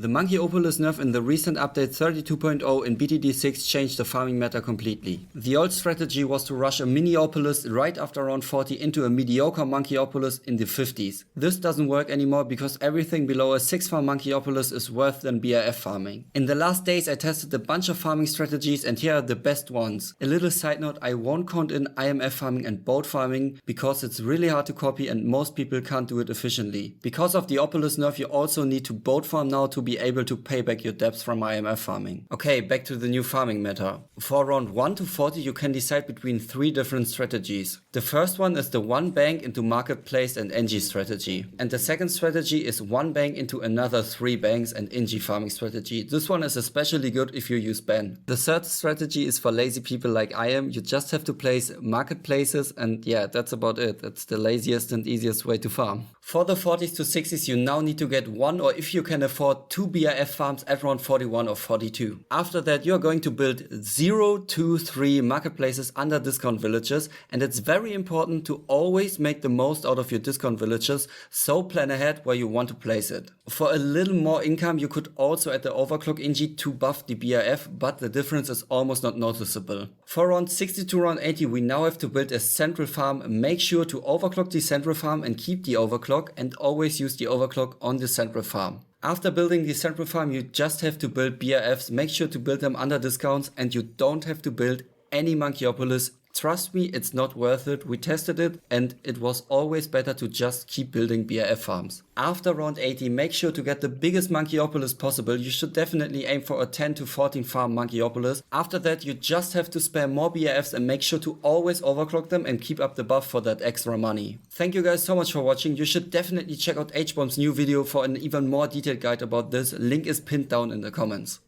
The Monkeyopolis nerf in the recent update 32.0 in BTD6 changed the farming meta completely. The old strategy was to rush a Miniopolis right after round 40 into a mediocre Monkeyopolis in the 50s. This doesn't work anymore because everything below a 6 farm Monkeyopolis is worse than BRF farming. In the last days I tested a bunch of farming strategies and here are the best ones. A little side note, I won't count in IMF farming and boat farming because it's really hard to copy and most people can't do it efficiently. Because of the Opolis nerf you also need to boat farm now to be able to pay back your debts from IMF farming. Okay, back to the new farming meta. For round 1 to 40 you can decide between 3 different strategies. The first one is the 1 bank into marketplace and NG strategy. And the second strategy is 1 bank into another 3 banks and NG farming strategy. This one is especially good if you use ban. The third strategy is for lazy people like I am. You just have to place marketplaces and yeah, that's about it. That's the laziest and easiest way to farm. For the 40s to 60s you now need to get 1 or if you can afford 2 BRF farms at round 41 or 42. After that you are going to build 0, 2, 3 marketplaces under discount villages, and it's very important to always make the most out of your discount villages, so plan ahead where you want to place it. For a little more income you could also add the overclock NG to buff the BRF, but the difference is almost not noticeable. For round 60 to round 80 we now have to build a central farm. Make sure to overclock the central farm and keep the overclock, and always use the overclock on the central farm. After building the central farm you just have to build BRFs. Make sure to build them under discounts and you don't have to build any Monkeyopolis. Trust me, it's not worth it. We tested it and it was always better to just keep building BRF farms. After round 80, make sure to get the biggest Monkeyopolis possible. You should definitely aim for a 10 to 14 farm Monkeyopolis. After that, you just have to spam more BRFs and make sure to always overclock them and keep up the buff for that extra money. Thank you guys so much for watching. You should definitely check out Hbomb's new video for an even more detailed guide about this. Link is pinned down in the comments.